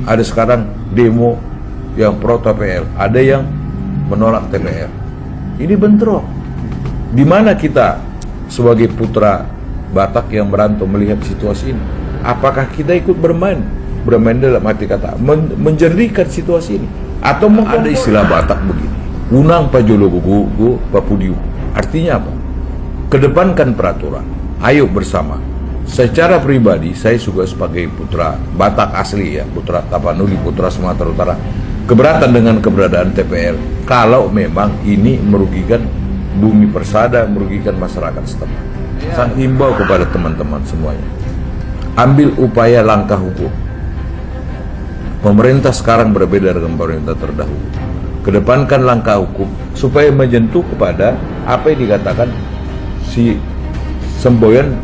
Ada sekarang demo yang pro TPL, ada yang menolak TPL. Ini bentrok. Di mana kita sebagai putra Batak yang merantau melihat situasi ini? Apakah kita ikut bermain dalam arti kata menjernihkan situasi ini, atau ada istilah Batak begini, unang pajolo gugu papudiu. Artinya apa? Kedepankan peraturan, ayo bersama. Secara pribadi saya juga sebagai putra Batak asli ya, putra Tapanuli, putra Sumatera Utara, keberatan dengan keberadaan TPL kalau memang ini merugikan bumi persada, merugikan masyarakat setempat. Saya himbau kepada teman-teman semuanya, ambil upaya langkah hukum. Pemerintah sekarang berbeda dengan pemerintah terdahulu. Kedepankan langkah hukum supaya menyentuh kepada apa yang dikatakan si semboyan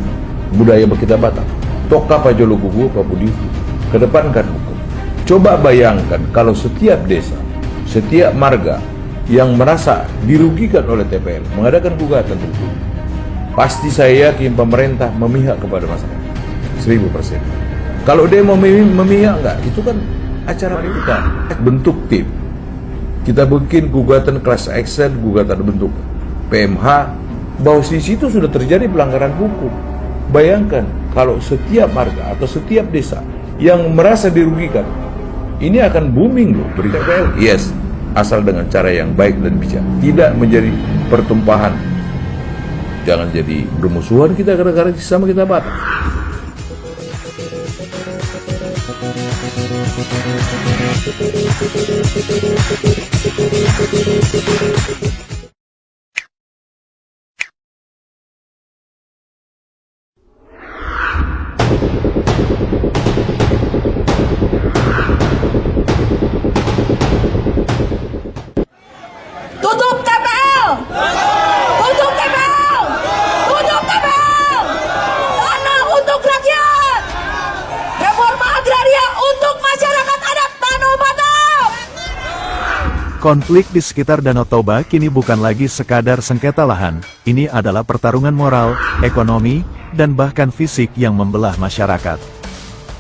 budaya kita Batak. Toka pajolo gugu papudiu. Kedepankan hukum. Coba bayangkan kalau setiap desa, setiap marga yang merasa dirugikan oleh TPL mengadakan gugatan hukum, pasti saya yakin pemerintah memihak kepada masyarakat 1000%. Kalau dia mau memihak enggak, itu kan acara kita. Bentuk tim, kita bikin gugatan class action, gugatan bentuk PMH, bahwa di situ sudah terjadi pelanggaran hukum. Bayangkan kalau setiap marga atau setiap desa yang merasa dirugikan, ini akan booming loh berita TPL. Yes, asal dengan cara yang baik dan bijak, tidak menjadi pertumpahan. Jangan jadi bermusuhan kita gara-gara sama kita Batak. Tutup TPL! Tutup TPL! Tutup TPL! Tanah untuk rakyat! Reforma agraria untuk masyarakat adat Tanah Batak! Konflik di sekitar Danau Toba kini bukan lagi sekadar sengketa lahan. Ini adalah pertarungan moral, ekonomi, dan bahkan fisik yang membelah masyarakat.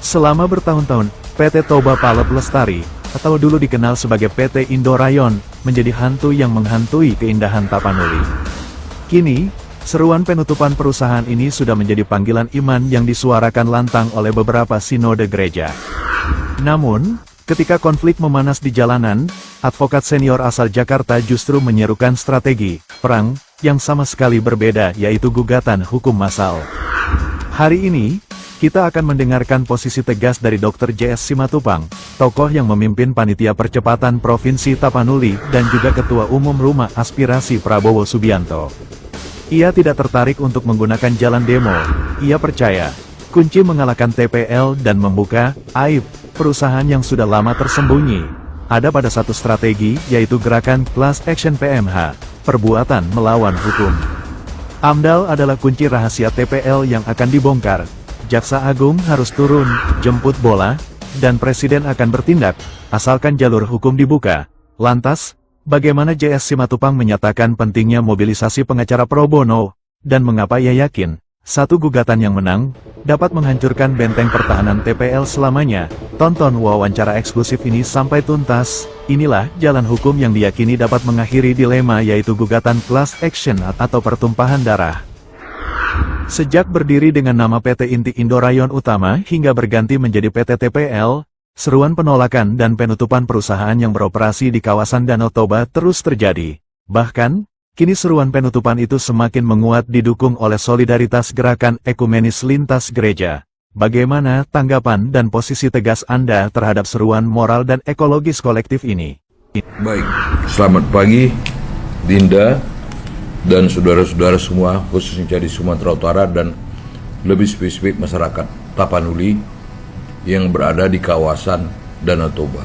Selama bertahun-tahun, PT Toba Palep Lestari, atau dulu dikenal sebagai PT Indorayon, menjadi hantu yang menghantui keindahan Tapanuli. Kini, seruan penutupan perusahaan ini sudah menjadi panggilan iman yang disuarakan lantang oleh beberapa sinode gereja. Namun, ketika konflik memanas di jalanan, advokat senior asal Jakarta justru menyerukan strategi perang yang sama sekali berbeda, yaitu gugatan hukum massal. Hari ini, kita akan mendengarkan posisi tegas dari Dr. J.S. Simatupang, tokoh yang memimpin Panitia Percepatan Provinsi Tapanuli dan juga Ketua Umum Rumah Aspirasi Prabowo Subianto. Ia tidak tertarik untuk menggunakan jalan demo. Ia percaya, kunci mengalahkan TPL dan membuka aib perusahaan yang sudah lama tersembunyi ada pada satu strategi, yaitu gerakan Class Action PMH, perbuatan melawan hukum. AMDAL adalah kunci rahasia TPL yang akan dibongkar. Jaksa Agung harus turun, jemput bola, dan Presiden akan bertindak, asalkan jalur hukum dibuka. Lantas, bagaimana J.S. Simatupang menyatakan pentingnya mobilisasi pengacara pro bono, dan mengapa ia yakin, satu gugatan yang menang, dapat menghancurkan benteng pertahanan TPL selamanya? Tonton wawancara eksklusif ini sampai tuntas. Inilah jalan hukum yang diyakini dapat mengakhiri dilema, yaitu gugatan class action atau pertumpahan darah. Sejak berdiri dengan nama PT Inti Indorayon Utama hingga berganti menjadi PT TPL, seruan penolakan dan penutupan perusahaan yang beroperasi di kawasan Danau Toba terus terjadi. Bahkan, kini seruan penutupan itu semakin menguat didukung oleh solidaritas gerakan ekumenis lintas gereja. Bagaimana tanggapan dan posisi tegas Anda terhadap seruan moral dan ekologis kolektif ini? Baik, selamat pagi Dinda dan saudara-saudara semua, khususnya di Sumatera Utara dan lebih spesifik masyarakat Tapanuli yang berada di kawasan Danau Toba.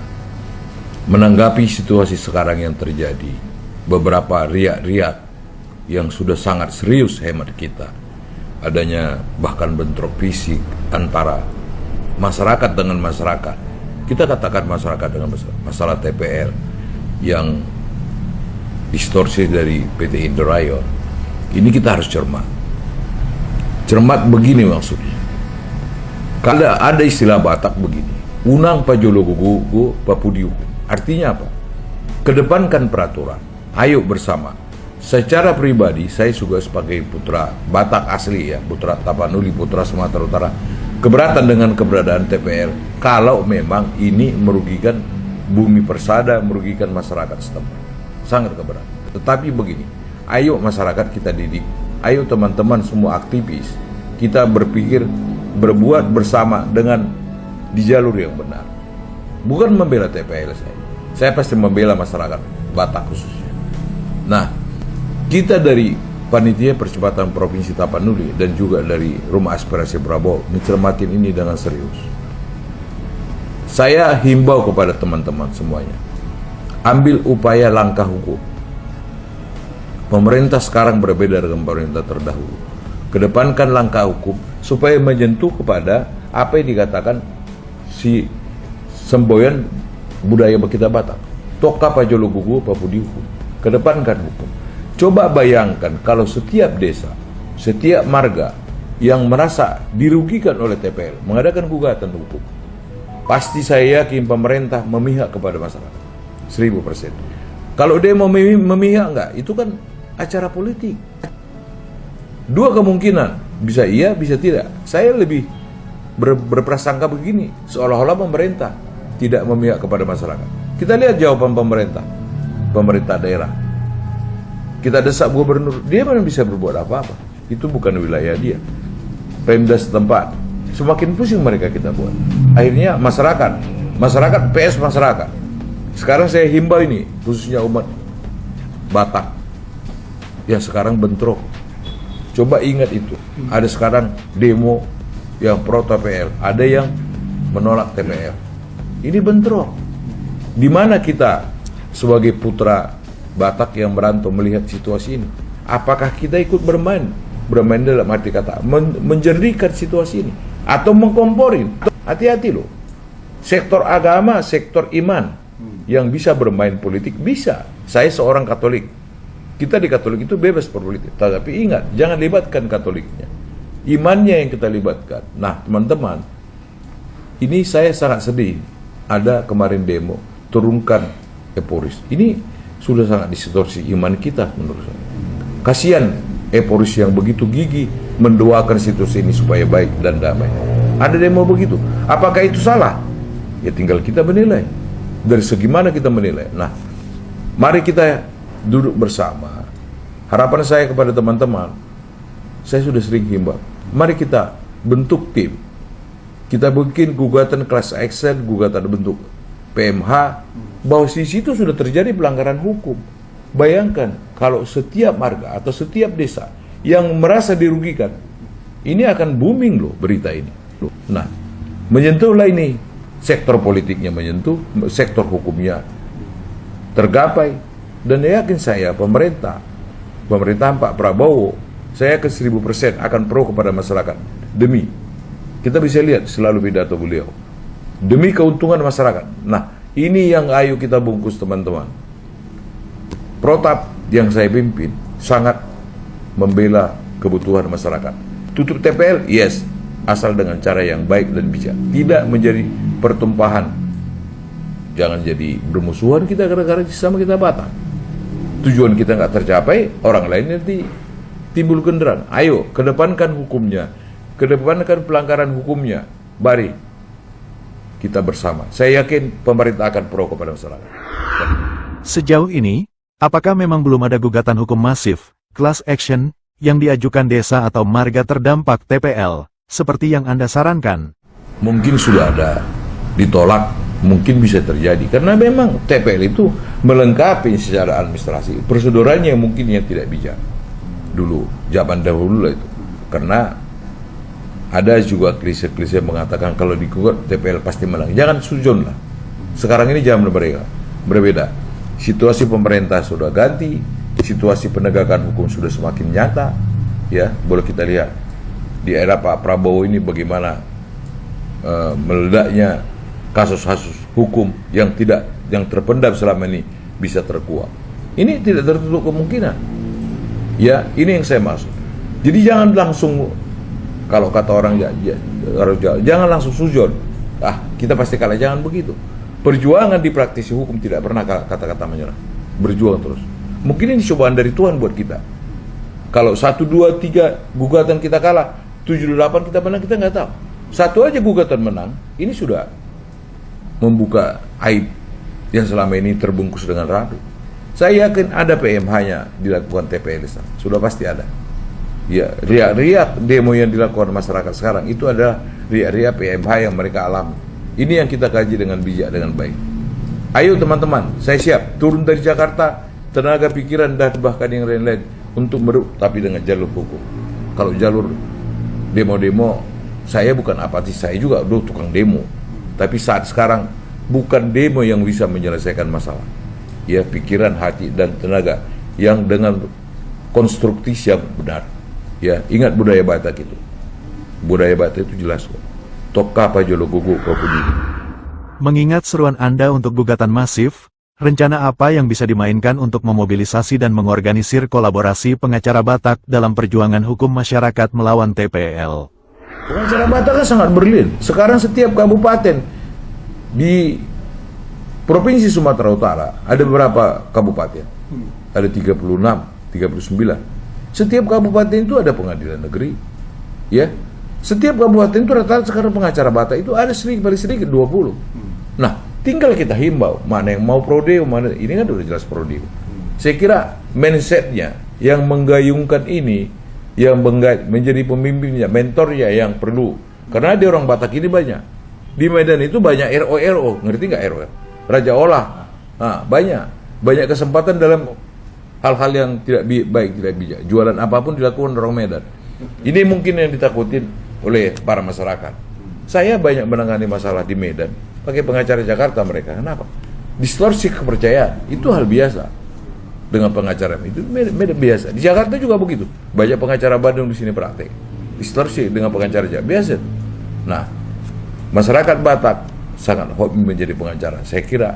Menanggapi situasi sekarang yang terjadi, beberapa riak-riak yang sudah sangat serius hemat kita, adanya bahkan bentrok fisik antara masyarakat dengan masyarakat. Kita katakan masyarakat dengan masalah TPL yang distorsi dari PT Indorayon. Ini kita harus cermat. Cermat begini maksudnya. Kalau ada istilah Batak begini, unang pajologugu papudiu. Artinya apa? Kedepankan peraturan. Ayo bersama. Secara pribadi saya juga sebagai putra Batak asli ya, putra Tapanuli, putra Sumatera Utara, keberatan dengan keberadaan TPL kalau memang ini merugikan bumi persada, merugikan masyarakat setempat. Sangat keberatan. Tetapi begini, ayo masyarakat kita didik, ayo teman-teman semua aktivis, kita berpikir berbuat bersama dengan di jalur yang benar. Bukan membela TPL saya pasti membela masyarakat Batak khususnya. Nah, kita dari Panitia Percepatan Provinsi Tapanuli dan juga dari Rumah Aspirasi Prabowo mencermati ini dengan serius. Saya himbau kepada teman-teman semuanya, ambil upaya langkah hukum. Pemerintah sekarang berbeda dengan pemerintah terdahulu. Kedepankan langkah hukum supaya menyentuh kepada apa yang dikatakan si semboyan budaya kita Batak. Toka pajologugu papudihu. Kedepankan hukum. Coba bayangkan kalau setiap desa, setiap marga yang merasa dirugikan oleh TPL mengadakan gugatan hukum, pasti saya yakin pemerintah memihak kepada masyarakat 1000%. Kalau dia mau memihak enggak, itu kan acara politik. Dua kemungkinan, bisa iya, bisa tidak. Saya lebih berprasangka begini, seolah-olah pemerintah tidak memihak kepada masyarakat. Kita lihat jawaban pemerintah daerah. Kita desak gubernur, dia mana bisa berbuat apa-apa. Itu bukan wilayah dia. Pemda setempat, semakin pusing mereka kita buat. Akhirnya masyarakat PS masyarakat. Sekarang saya himbau ini, khususnya umat Batak yang sekarang bentrok. Coba ingat itu. Ada sekarang demo yang pro TPL, ada yang menolak TPL. Ini bentrok. Di mana kita sebagai putra Batak yang merantau melihat situasi ini? Apakah kita ikut bermain dalam arti kata menjernihkan situasi ini atau mengkomporin? Hati-hati loh. Sektor agama, sektor iman yang bisa bermain politik bisa. Saya seorang Katolik. Kita di Katolik itu bebas berpolitik. Tapi ingat, jangan libatkan Katoliknya. Imannya yang kita libatkan. Nah, teman-teman, ini saya sangat sedih. Ada kemarin demo, turunkan Eporis. Ini sudah sangat distorsi iman kita menurut saya. Kasihan Eporis yang begitu gigih mendoakan situasi ini supaya baik dan damai. Ada demo begitu. Apakah itu salah? Ya tinggal kita menilai. Dari segi mana kita menilai. Nah, mari kita duduk bersama. Harapan saya kepada teman-teman, saya sudah sering himbau, mari kita bentuk tim. Kita bikin gugatan class action, gugatan bentuk PMH, bahwa di situ sudah terjadi pelanggaran hukum. Bayangkan kalau setiap marga atau setiap desa yang merasa dirugikan, ini akan booming loh berita ini. Nah, menyentuhlah ini, sektor politiknya menyentuh, sektor hukumnya tergapai, dan yakin saya pemerintahan Pak Prabowo, saya yakin 1000% akan pro kepada masyarakat. Demi, kita bisa lihat selalu pidato beliau, demi keuntungan masyarakat. Nah, ini yang ayo kita bungkus teman-teman. Protap yang saya pimpin sangat membela kebutuhan masyarakat. Tutup TPL, yes, asal dengan cara yang baik dan bijak. Tidak menjadi pertumpahan. Jangan jadi bermusuhan kita gara-gara sama kita Batak. Tujuan kita nggak tercapai, orang lain nanti timbul genderang. Ayo, kedepankan hukumnya. Kedepankan pelanggaran hukumnya. Mari kita bersama. Saya yakin pemerintah akan pro kepada masyarakat. Sejauh ini, apakah memang belum ada gugatan hukum masif, class action, yang diajukan desa atau marga terdampak TPL, seperti yang Anda sarankan? Mungkin sudah ada, ditolak, mungkin bisa terjadi. Karena memang TPL itu melengkapi secara administrasi. Prosedurannya mungkin yang tidak bijak. Dulu, zaman dahulu lah itu. Karena ada juga klise-klise mengatakan kalau digugat TPL pasti menang. Jangan sujon lah. Sekarang ini zaman berbeda. Situasi pemerintah sudah ganti, situasi penegakan hukum sudah semakin nyata. Ya, boleh kita lihat di era Pak Prabowo ini bagaimana meledaknya kasus-kasus hukum yang terpendam selama ini bisa terkuak. Ini tidak tertutup kemungkinan. Ya, ini yang saya maksud. Jadi jangan langsung, kalau kata orang jangan langsung sujon. kita pasti kalah. Jangan begitu. Perjuangan di praktisi hukum tidak pernah kata-kata menyerah. Berjuang terus. Mungkin ini cobaan dari Tuhan buat kita. Kalau 1, 2, 3 gugatan kita kalah, 7, 8 kita menang, kita nggak tahu. Satu aja gugatan menang, ini sudah membuka aib yang selama ini terbungkus dengan ragu. Saya yakin ada PMH-nya dilakukan TPL di sana. Sudah pasti ada. Ya, riak-riak demo yang dilakukan masyarakat sekarang itu adalah riak-riak PMH yang mereka alami. Ini yang kita kaji dengan bijak, dengan baik. Ayo teman-teman, saya siap turun dari Jakarta, tenaga pikiran dan bahkan yang lain-lain untuk tapi dengan jalur hukum. Kalau jalur demo-demo, saya bukan apatis, saya juga tukang demo. Tapi saat sekarang bukan demo yang bisa menyelesaikan masalah. Ya, pikiran, hati dan tenaga yang dengan konstruktif yang benar. Ya, ingat budaya Batak itu. Budaya Batak itu jelas kok. Toka apa jolo gugu kau puji. Mengingat seruan Anda untuk gugatan masif, rencana apa yang bisa dimainkan untuk memobilisasi dan mengorganisir kolaborasi pengacara Batak dalam perjuangan hukum masyarakat melawan TPL? Pengacara Batak kan sangat berlin. Sekarang setiap kabupaten di Provinsi Sumatera Utara ada berapa kabupaten? Ada 36, 39. Setiap kabupaten itu ada pengadilan negeri. Ya. Setiap kabupaten itu rata-rata sekarang pengacara Batak itu ada paling sedikit 20. Nah, tinggal kita himbau mana yang mau prodeo, mana ini kan udah jelas prodeo. Saya kira mindsetnya yang menggayungkan ini, yang menjadi pemimpinnya, mentornya yang perlu. Karena ada orang Batak ini banyak. Di Medan itu banyak RO, ngerti nggak RO? Raja Olah. Nah, banyak kesempatan dalam hal-hal yang tidak baik, tidak bijak. Jualan apapun dilakukan orang Medan. Ini mungkin yang ditakutin oleh para masyarakat. Saya banyak menangani masalah di Medan pakai pengacara Jakarta mereka. Kenapa? Distorsi kepercayaan itu hal biasa dengan pengacara itu Medan biasa. Di Jakarta juga begitu. Banyak pengacara Bandung di sini praktek. Distorsi dengan pengacara Jakarta biasa. Nah, masyarakat Batak sangat hobi menjadi pengacara. Saya kira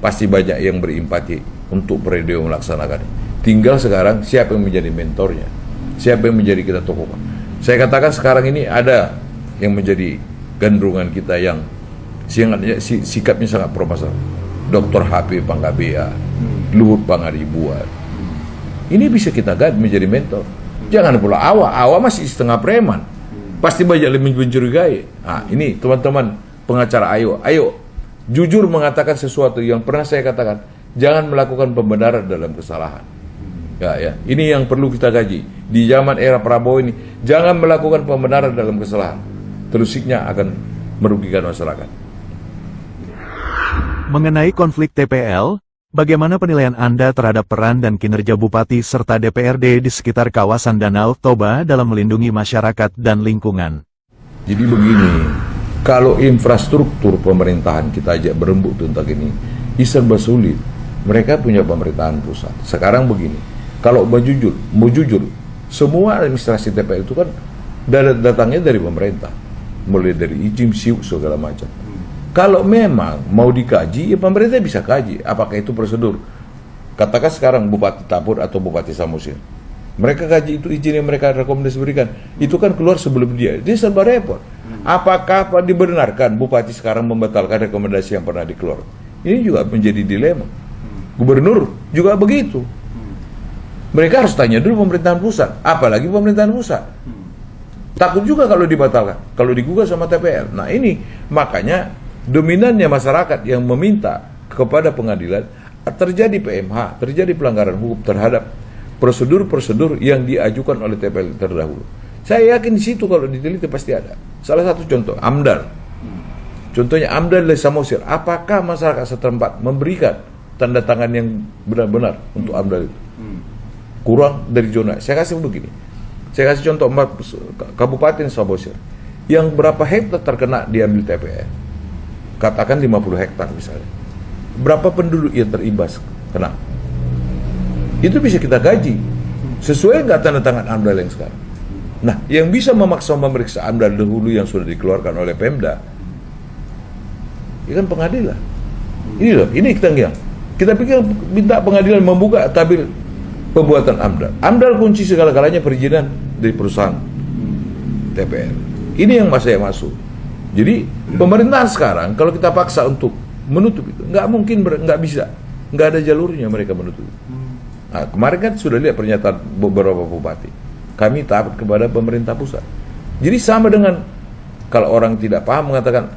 pasti banyak yang berempati untuk periode melaksanakan. Tinggal sekarang siapa yang menjadi mentornya, siapa yang menjadi kita tokohkan. Saya katakan sekarang ini ada yang menjadi gandrungan kita yang sikapnya sangat bermasalah. Dr. HP Pangkabea, Luhut Pangaribuan. Ini bisa kita guide menjadi mentor. Jangan pula Awa masih setengah preman. Pasti banyak lebih mencurigai. Nah, ini teman-teman pengacara, ayo jujur mengatakan sesuatu yang pernah saya katakan. Jangan melakukan pembenaran dalam kesalahan. Ya, ini yang perlu kita kaji. Di zaman era Prabowo ini, jangan melakukan pembenaran dalam kesalahan. Terusiknya akan merugikan masyarakat. Mengenai konflik TPL, bagaimana penilaian Anda terhadap peran dan kinerja Bupati serta DPRD di sekitar kawasan Danau Toba dalam melindungi masyarakat dan lingkungan? Jadi begini, kalau infrastruktur pemerintahan kita ajak berembuk tentang ini, serba sulit. Mereka punya pemerintahan pusat. Sekarang begini, kalau mau jujur, semua administrasi TPL itu kan datangnya dari pemerintah, mulai dari izin, SIU, segala macam. Kalau memang mau dikaji, ya pemerintah bisa kaji. Apakah itu prosedur? Katakan sekarang Bupati Tapur atau Bupati Samosir, mereka kaji itu izin yang mereka rekomendasi berikan, itu kan keluar sebelum dia serba repot. Apakah dibenarkan Bupati sekarang membatalkan rekomendasi yang pernah dikeluarkan? Ini juga menjadi dilema. Gubernur juga begitu. Mereka harus tanya dulu pemerintahan pusat, apalagi pemerintahan pusat. Takut juga kalau dibatalkan, kalau digugat sama TPL. Nah ini makanya dominannya masyarakat yang meminta kepada pengadilan terjadi PMH, terjadi pelanggaran hukum terhadap prosedur-prosedur yang diajukan oleh TPL terdahulu. Saya yakin di situ kalau diteliti pasti ada. Salah satu contoh, AMDAL. Contohnya AMDAL dari Samosir. Apakah masyarakat setempat memberikan tanda tangan yang benar-benar untuk AMDAL itu? Kurang dari zona. Saya kasih begini. Saya kasih contoh Kabupaten Samosir. Yang berapa hektar terkena diambil TPL? Katakan 50 hektar misalnya. Berapa penduduk yang terimbas kena? Itu bisa kita gaji. Sesuai nggak tanda tangan AMDAL yang sekarang? Nah, yang bisa memaksa memeriksa AMDAL dahulu yang sudah dikeluarkan oleh Pemda, ya kan pengadilan. Ini loh, ini kita pikir minta pengadilan membuka tabir pembuatan AMDAL. AMDAL kunci segala-galanya perizinan dari perusahaan TPL. Ini yang saya masuk. Jadi pemerintahan sekarang kalau kita paksa untuk menutup itu, nggak mungkin, nggak bisa, nggak ada jalurnya mereka menutup. Nah, kemarin kan sudah lihat pernyataan beberapa bupati, kami taat kepada pemerintah pusat. Jadi sama dengan kalau orang tidak paham mengatakan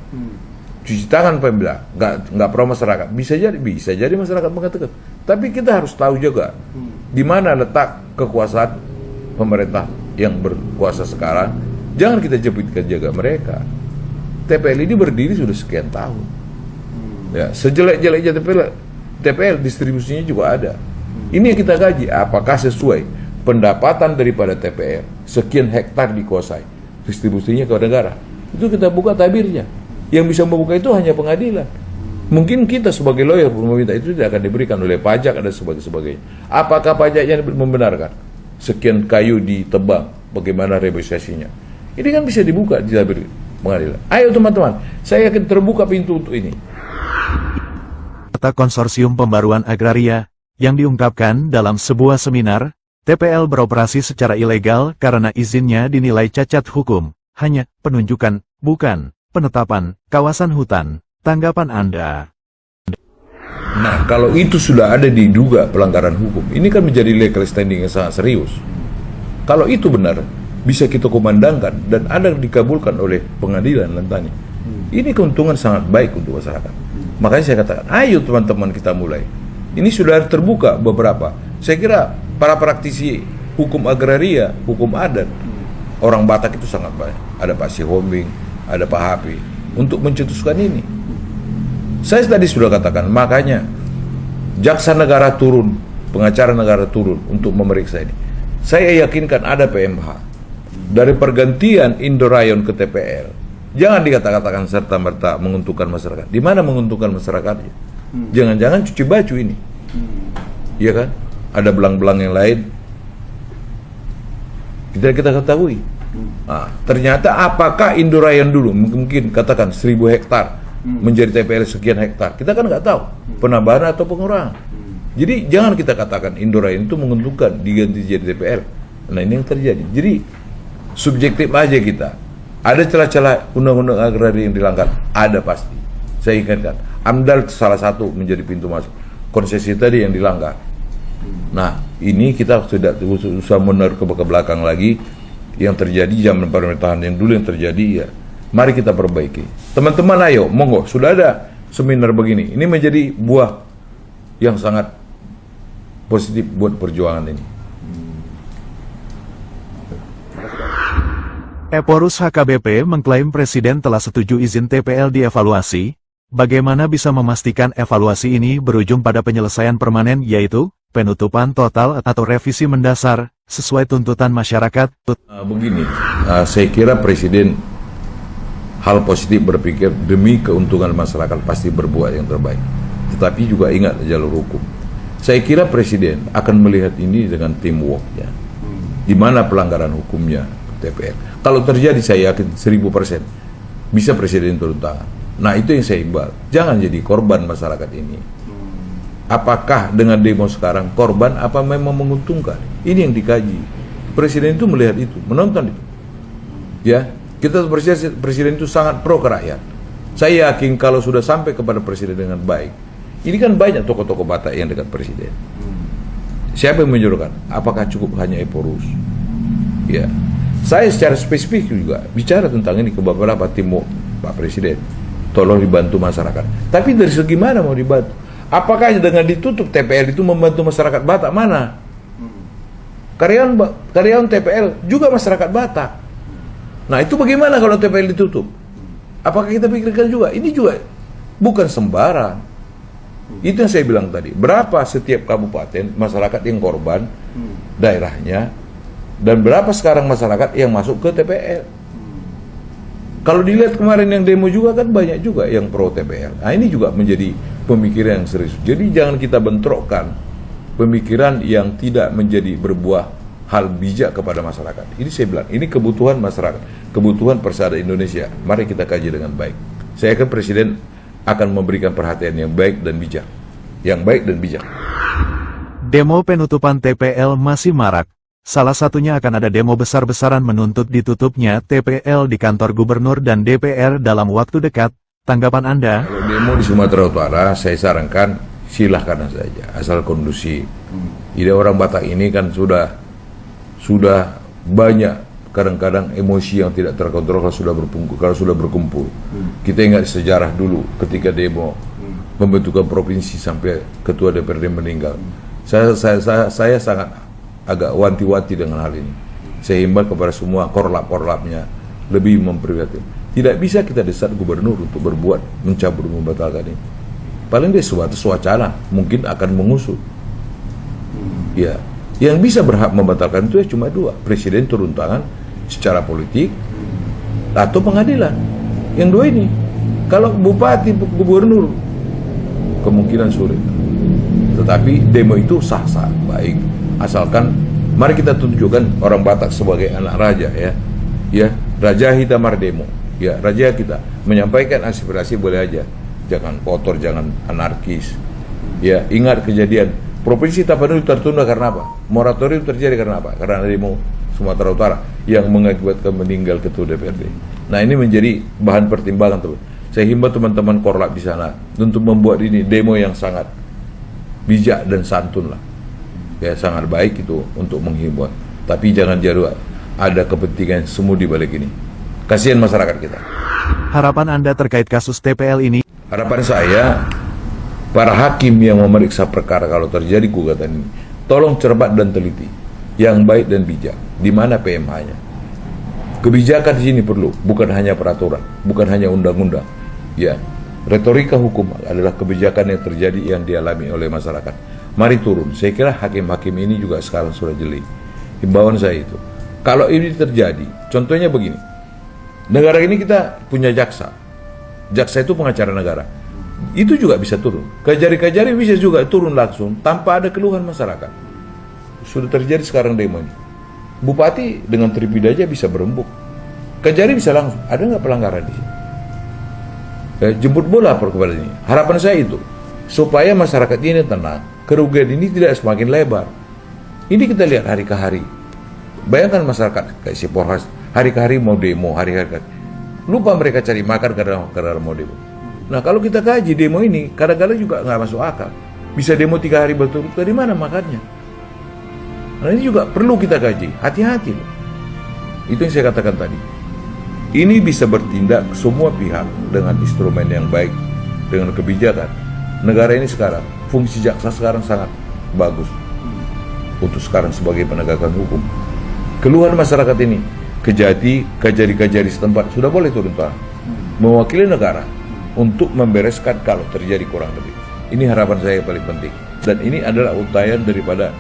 cuci tangan pembela, nggak pro masyarakat, bisa jadi masyarakat mengatakan. Tapi kita harus tahu juga di mana letak kekuasaan pemerintah yang berkuasa sekarang. Jangan kita jepitkan jaga mereka. TPL ini berdiri sudah sekian tahun. Ya, sejelek-jeleknya TPL distribusinya juga ada. Ini yang kita kaji, apakah sesuai pendapatan daripada TPL sekian hektar dikuasai, distribusinya ke negara. Itu kita buka tabirnya. Yang bisa membuka itu hanya pengadilan. Mungkin kita sebagai lawyer meminta itu tidak akan diberikan oleh pajak dan sebagainya. Apakah pajaknya membenarkan? Sekian kayu ditebang, bagaimana negosiasinya? Ini kan bisa dibuka di tabir pengadilan. Ayo teman-teman, saya yakin terbuka pintu untuk ini. Kata Konsorsium Pembaruan Agraria yang diungkapkan dalam sebuah seminar, TPL beroperasi secara ilegal karena izinnya dinilai cacat hukum, hanya penunjukan, bukan penetapan kawasan hutan. Tanggapan Anda? Nah, kalau itu sudah ada diduga pelanggaran hukum, ini kan menjadi legal standing yang sangat serius. Kalau itu benar, bisa kita kumandangkan dan ada dikabulkan oleh pengadilan nantinya. Ini keuntungan sangat baik untuk masyarakat. Makanya saya katakan, ayo teman-teman kita mulai. Ini sudah terbuka beberapa. Saya kira para praktisi hukum agraria, hukum adat, orang Batak itu sangat banyak. Ada Pak Sihombing, ada Pak Hapi, untuk mencetuskan ini. Saya tadi sudah katakan, makanya jaksa negara turun, pengacara negara turun untuk memeriksa ini. Saya yakinkan ada PMH. Dari pergantian Indorayon ke TPL, jangan dikatakan serta-merta menguntungkan masyarakat. Di mana menguntungkan masyarakatnya? Jangan-jangan cuci baju ini. Iya kan? Ada belang-belang yang lain. Kita ketahui. Nah, ternyata apakah Indorayon dulu mungkin katakan 1000 hektar menjadi TPL sekian hektar, kita kan nggak tahu penambahan atau pengurangan. Jadi jangan kita katakan Indorayon itu menguntungkan diganti jadi TPL. Nah, ini yang terjadi. Jadi subjektif aja kita. Ada celah-celah undang-undang agraria yang dilanggar, ada pasti. Saya ingatkan, AMDAL salah satu menjadi pintu masuk. Konsesi tadi yang dilanggar. Nah, ini kita sudah usah menarik ke belakang lagi. Yang terjadi zaman pemerintahan yang dulu yang terjadi, ya mari kita perbaiki. Teman-teman ayo, monggo, sudah ada seminar begini. Ini menjadi buah yang sangat positif buat perjuangan ini. Eporus HKBP mengklaim Presiden telah setuju izin TPL dievaluasi. Bagaimana bisa memastikan evaluasi ini berujung pada penyelesaian permanen, yaitu penutupan total atau revisi mendasar sesuai tuntutan masyarakat? Begini, saya kira Presiden hal positif berpikir demi keuntungan masyarakat pasti berbuat yang terbaik. Tetapi juga ingat jalur hukum. Saya kira Presiden akan melihat ini dengan teamwork ya. Di mana pelanggaran hukumnya TPL. Kalau terjadi saya yakin 1000% bisa Presiden turun tangan. Nah itu yang saya imbal. Jangan jadi korban masyarakat ini. Apakah dengan demo sekarang korban apa memang menguntungkan? Ini yang dikaji. Presiden itu melihat itu, menonton itu. Ya, kita presiden itu sangat pro ke rakyat. Saya yakin kalau sudah sampai kepada presiden dengan baik. Ini kan banyak tokoh-tokoh Batak yang dekat presiden. Siapa yang menyuruhkan? Apakah cukup hanya Eporus? Ya. Saya secara spesifik juga bicara tentang ini ke beberapa tim Pak Presiden. Tolong dibantu masyarakat. Tapi dari segi mana mau dibantu? Apakah dengan ditutup TPL itu membantu masyarakat Batak? Mana? Karyawan TPL juga masyarakat Batak. Nah itu bagaimana kalau TPL ditutup? Apakah kita pikirkan juga? Ini juga bukan sembarang. Itu yang saya bilang tadi. Berapa setiap kabupaten masyarakat yang korban daerahnya, dan berapa sekarang masyarakat yang masuk ke TPL? Kalau dilihat kemarin yang demo juga kan banyak juga yang pro TPL. Nah ini juga menjadi pemikiran yang serius. Jadi jangan kita bentrokkan pemikiran yang tidak menjadi berbuah hal bijak kepada masyarakat. Ini saya bilang, ini kebutuhan masyarakat, kebutuhan persada Indonesia. Mari kita kaji dengan baik. Saya yakin Presiden akan memberikan perhatian yang baik dan bijak. Yang baik dan bijak. Demo penutupan TPL masih marak. Salah satunya akan ada demo besar-besaran menuntut ditutupnya TPL di kantor gubernur dan DPR dalam waktu dekat. Tanggapan Anda? Kalau demo di Sumatera Utara, saya sarankan silahkan saja, asal kondusif. Ide orang Batak ini kan sudah banyak kadang-kadang emosi yang tidak terkontrol kalau sudah berkumpul. Kita ingat sejarah dulu ketika demo pembentukan provinsi sampai ketua DPRD meninggal. Saya sangat agak wanti-wanti dengan hal ini. Saya himbau kepada semua korlap-korlapnya lebih memprihatinkan. Tidak bisa kita desak gubernur untuk berbuat, mencabut, membatalkan ini. Paling dia suatu wacana, mungkin akan mengusut. Ya, yang bisa berhak membatalkan itu ya cuma dua, presiden turun tangan secara politik atau pengadilan. Yang dua ini, kalau bupati, gubernur, kemungkinan sulit. Tetapi demo itu sah-sah, baik. Asalkan, mari kita tunjukkan orang Batak sebagai anak raja ya, raja kita demo. Ya, raja kita menyampaikan aspirasi boleh aja, jangan kotor, jangan anarkis. Ya, ingat kejadian Provinsi Tapanuli tertunda karena apa? Moratorium terjadi karena apa? Karena demo Sumatera Utara yang mengakibatkan meninggal ketua DPRD. Nah, ini menjadi bahan pertimbangan tuh. Saya himbau teman-teman korlap di sana untuk membuat ini demo yang sangat bijak dan santun lah. Ya, sangat baik itu untuk menghimbau. Tapi jangan jadi ada kepentingan semu di balik ini. Kasihan masyarakat kita. Harapan Anda terkait kasus TPL ini? Harapan saya, para hakim yang memeriksa perkara kalau terjadi gugatan ini, tolong cermat dan teliti, yang baik dan bijak. Di mana PMH-nya? Kebijakan di sini perlu, bukan hanya peraturan, bukan hanya undang-undang. Ya, retorika hukum adalah kebijakan yang terjadi yang dialami oleh masyarakat. Mari turun. Saya kira hakim-hakim ini juga sekarang sudah jeli. Himbauan saya itu. Kalau ini terjadi, contohnya begini. Negara ini kita punya jaksa. Jaksa itu pengacara negara. Itu juga bisa turun. Kejari-kejari bisa juga turun langsung tanpa ada keluhan masyarakat. Sudah terjadi sekarang demo ini. Bupati dengan tripida aja bisa berembuk. Kejari bisa langsung. Ada nggak pelanggaran di sini? Jemput bola kepada ini. Harapan saya itu supaya masyarakat ini tenang. Kerugian ini tidak semakin lebar. Ini kita lihat hari ke hari. Bayangkan masyarakat kayak si Polres hari ke hari mau demo, hari-hari lupa mereka cari makan karena mau demo. Nah, kalau kita kaji demo ini, kadang-kadang juga nggak masuk akal. Bisa demo 3 hari berturut, dari mana makannya? Nah, ini juga perlu kita kaji. Hati-hati loh. Itu yang saya katakan tadi. Ini bisa bertindak semua pihak dengan instrumen yang baik, dengan kebijakan. Negara ini sekarang, fungsi jaksa sekarang sangat bagus. Untuk sekarang sebagai penegakan hukum. Keluhan masyarakat ini, kejari-kejari setempat sudah boleh turun tangan. Mewakili negara untuk membereskan kalau terjadi kurang lebih. Ini harapan saya yang paling penting. Dan ini adalah untayan daripada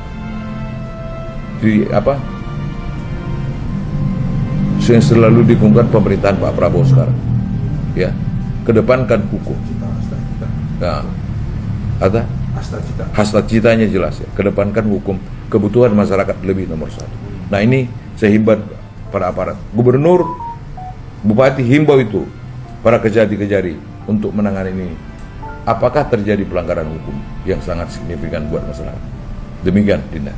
yang selalu dikungkan pemerintahan Pak Prabowo sekarang. Ya, kedepankan hukum. Nah, hasrat citanya jelas ya. Kedepankan hukum, kebutuhan masyarakat lebih nomor 1. Nah, ini saya himbau para aparat, gubernur, bupati, himbau itu para kejari-kejari untuk menangani ini. Apakah terjadi pelanggaran hukum yang sangat signifikan buat masyarakat? Demikian, Dinda.